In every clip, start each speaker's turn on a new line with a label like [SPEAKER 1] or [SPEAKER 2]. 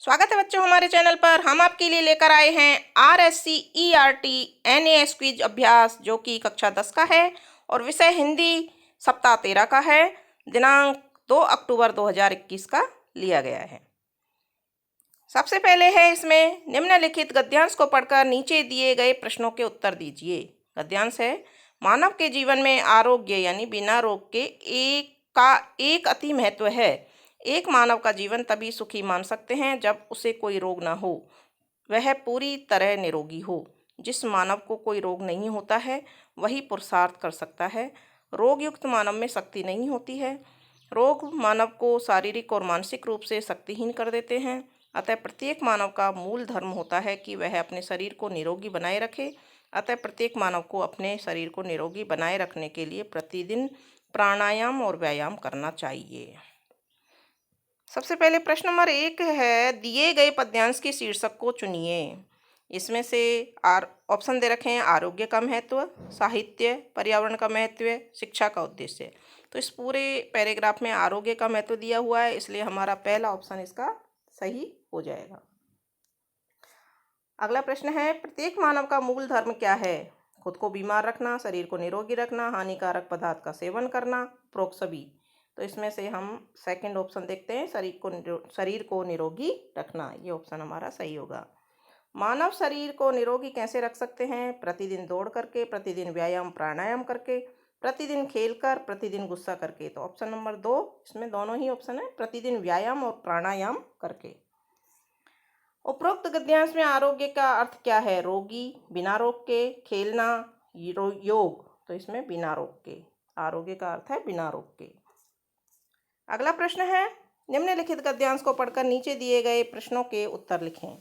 [SPEAKER 1] स्वागत है बच्चों हमारे चैनल पर। हम आपके लिए लेकर आए हैं RSC ERT NAS क्विज अभ्यास, जो कि कक्षा 10 का है और विषय हिंदी सप्ताह 13 का है। दिनांक 2 अक्टूबर 2021 का लिया गया है। सबसे पहले है इसमें निम्नलिखित गद्यांश को पढ़कर नीचे दिए गए प्रश्नों के उत्तर दीजिए। गद्यांश है, मानव के जीवन में आरोग्य यानी बिना रोग के एक अति महत्व है। एक मानव का जीवन तभी सुखी मान सकते हैं जब उसे कोई रोग ना हो, वह पूरी तरह निरोगी हो। जिस मानव को कोई रोग नहीं होता है वही पुरुषार्थ कर सकता है। रोग युक्त मानव में शक्ति नहीं होती है। रोग मानव को शारीरिक और मानसिक रूप से शक्तिहीन कर देते हैं। अतः प्रत्येक मानव का मूल धर्म होता है कि वह अपने शरीर को निरोगी बनाए रखे। अतः प्रत्येक मानव को अपने शरीर को निरोगी बनाए रखने के लिए प्रतिदिन प्राणायाम और व्यायाम करना चाहिए। सबसे पहले प्रश्न नंबर 1 है, दिए गए पद्यांश के शीर्षक को चुनिए। इसमें से ऑप्शन दे रखे हैं आरोग्य का महत्व, साहित्य, पर्यावरण का महत्व, शिक्षा का उद्देश्य। तो इस पूरे पैराग्राफ में आरोग्य का महत्व दिया हुआ है, इसलिए हमारा पहला ऑप्शन इसका सही हो जाएगा। अगला प्रश्न है, प्रत्येक मानव का मूल धर्म क्या है? खुद को बीमार रखना, शरीर को निरोगी रखना, हानिकारक पदार्थ का सेवन करना, उपरोक्त सभी। तो इसमें से हम सेकंड ऑप्शन देखते हैं, शरीर को निरोगी रखना। ये ऑप्शन हमारा सही होगा। मानव शरीर को निरोगी कैसे रख सकते हैं? प्रतिदिन दौड़ करके, प्रतिदिन व्यायाम प्राणायाम करके, प्रतिदिन खेलकर, प्रतिदिन गुस्सा करके। तो ऑप्शन नंबर 2, इसमें दोनों ही ऑप्शन है, प्रतिदिन व्यायाम और प्राणायाम करके। उपरोक्त गद्यांश में आरोग्य का अर्थ क्या है? रोगी, बिना रोग के, खेलना, योग। तो इसमें बिना रोग के, आरोग्य का अर्थ है बिना रोग के। अगला प्रश्न है, निम्नलिखित गद्यांश को पढ़कर नीचे दिए गए प्रश्नों के उत्तर लिखें।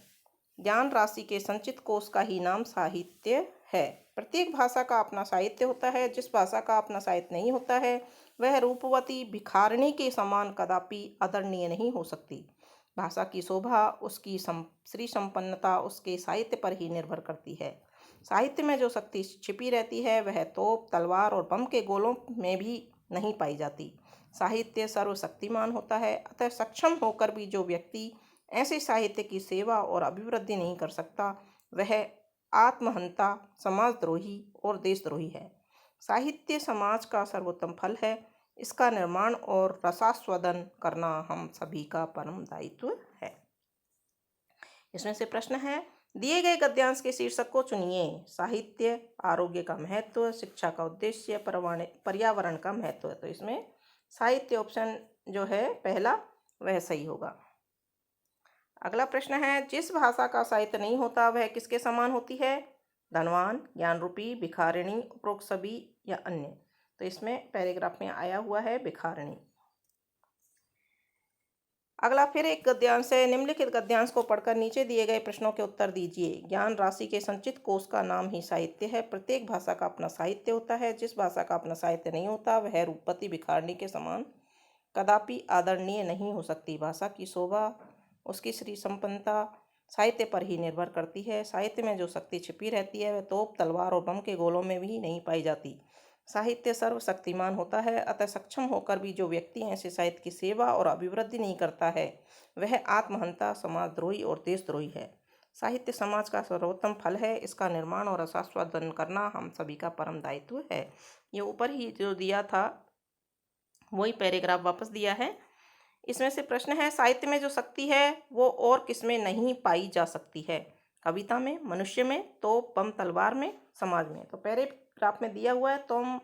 [SPEAKER 1] ज्ञान राशि के संचित कोश का ही नाम साहित्य है। प्रत्येक भाषा का अपना साहित्य होता है। जिस भाषा का अपना साहित्य नहीं होता है वह रूपवती भिखारिणी के समान कदापि आदरणीय नहीं हो सकती। भाषा की शोभा, उसकी श्री संपन्नता उसके साहित्य पर ही निर्भर करती है। साहित्य में जो शक्ति छिपी रहती है वह तोप, तलवार और बम के गोलों में भी नहीं पाई जाती। साहित्य सर्वशक्तिमान होता है। अतः सक्षम होकर भी जो व्यक्ति ऐसे साहित्य की सेवा और अभिवृद्धि नहीं कर सकता वह आत्महंता, समाजद्रोही और देशद्रोही है। साहित्य समाज का सर्वोत्तम फल है। इसका निर्माण और रसास्वादन करना हम सभी का परम दायित्व है। इसमें से प्रश्न है, दिए गए गद्यांश के शीर्षक को चुनिए। साहित्य, आरोग्य का महत्व, शिक्षा का उद्देश्य, पर्यावरण का महत्व। तो इसमें साहित्य ऑप्शन जो है पहला वह सही होगा। अगला प्रश्न है, जिस भाषा का साहित्य नहीं होता वह किसके समान होती है? धनवान, ज्ञान रूपी, भिखारिणी, उपरोक्त सभी या अन्य। तो इसमें पैराग्राफ में आया हुआ है भिखारिणी। अगला फिर एक गद्यांश है, निम्नलिखित गद्यांश को पढ़कर नीचे दिए गए प्रश्नों के उत्तर दीजिए। ज्ञान राशि के संचित कोश का नाम ही साहित्य है। प्रत्येक भाषा का अपना साहित्य होता है। जिस भाषा का अपना साहित्य नहीं होता वह रूपवती भिखारिणी के समान कदापि आदरणीय नहीं हो सकती। भाषा की शोभा, उसकी श्री संपन्नता साहित्य पर ही निर्भर करती है। साहित्य में जो शक्ति छिपी रहती है वह तोप, तलवार और बम के गोलों में भी नहीं पाई जाती। साहित्य सर्वशक्तिमान होता है। अतः सक्षम होकर भी जो व्यक्ति ऐसे साहित्य की सेवा और अभिवृद्धि नहीं करता है वह आत्महंता, समाजद्रोही और देशद्रोही है। साहित्य समाज का सर्वोत्तम फल है। इसका निर्माण और रसास्वादन करना हम सभी का परम दायित्व है। ये ऊपर ही जो दिया था वही पैराग्राफ वापस दिया है। इसमें से प्रश्न है, साहित्य में जो शक्ति है वो और किसमें नहीं पाई जा सकती है? कविता में, मनुष्य में, तोप, बम, तलवार में, समाज में। तो पैराग्राफ में दिया हुआ है तो हम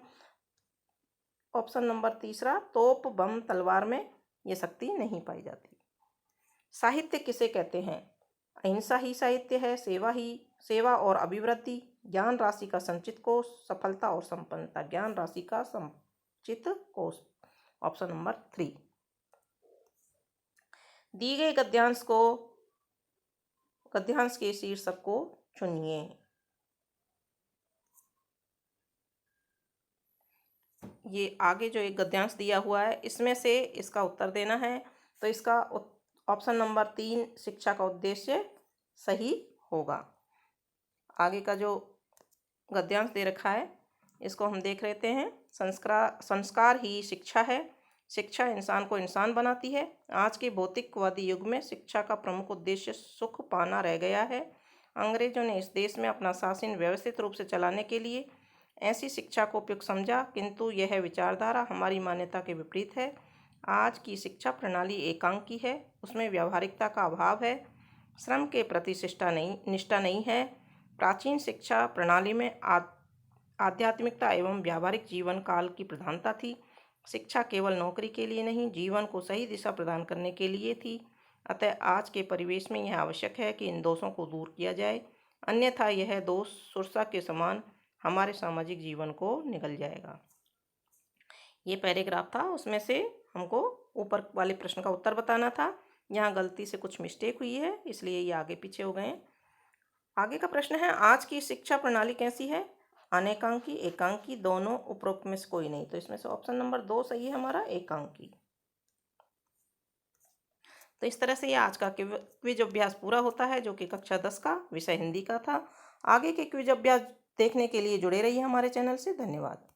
[SPEAKER 1] ऑप्शन नंबर तीसरा, तोप, बम, तलवार में ये शक्ति नहीं पाई जाती। साहित्य किसे कहते हैं? अहिंसा ही साहित्य है। सेवा और अभिवृद्धि, ज्ञान राशि का संचित कोश, सफलता और संपन्नता, ज्ञान राशि का संचित कोश। Option number 3। दिए गए गद्यांश के शीर्षक को चुनिए। ये आगे जो एक गद्यांश दिया हुआ है इसमें से इसका उत्तर देना है। तो इसका ऑप्शन नंबर 3, शिक्षा का उद्देश्य सही होगा। आगे का जो गद्यांश दे रखा है इसको हम देख लेते हैं। संस्कार ही शिक्षा है। शिक्षा इंसान को इंसान बनाती है। आज के भौतिकवादी युग में शिक्षा का प्रमुख उद्देश्य सुख पाना रह गया है। अंग्रेजों ने इस देश में अपना शासन व्यवस्थित रूप से चलाने के लिए ऐसी शिक्षा को उपयुक्त समझा, किंतु यह विचारधारा हमारी मान्यता के विपरीत है। आज की शिक्षा प्रणाली एकांकी है, उसमें व्यावहारिकता का अभाव है, श्रम के प्रति निष्ठा नहीं है। प्राचीन शिक्षा प्रणाली में आध्यात्मिकता एवं व्यावहारिक जीवन काल की प्रधानता थी। शिक्षा केवल नौकरी के लिए नहीं, जीवन को सही दिशा प्रदान करने के लिए थी। अतः आज के परिवेश में यह आवश्यक है कि इन दोषों को दूर किया जाए, अन्यथा यह दोष सुरसा के समान हमारे सामाजिक जीवन को निगल जाएगा। ये पैराग्राफ था, उसमें से हमको ऊपर वाले प्रश्न का उत्तर बताना था। यहाँ गलती से कुछ मिस्टेक हुई है, इसलिए ये आगे पीछे हो गए। आगे का प्रश्न है, आज की शिक्षा प्रणाली कैसी है? अनेकांकी, एकांकी, दोनों, उपरोक्त में से कोई नहीं। तो इसमें से ऑप्शन नंबर 2 सही है हमारा, एकांकी। तो इस तरह से ये आज का क्विज अभ्यास पूरा होता है, जो कि कक्षा 10 का विषय हिंदी का था। आगे के क्विज अभ्यास देखने के लिए जुड़े रहिए हमारे चैनल से। धन्यवाद।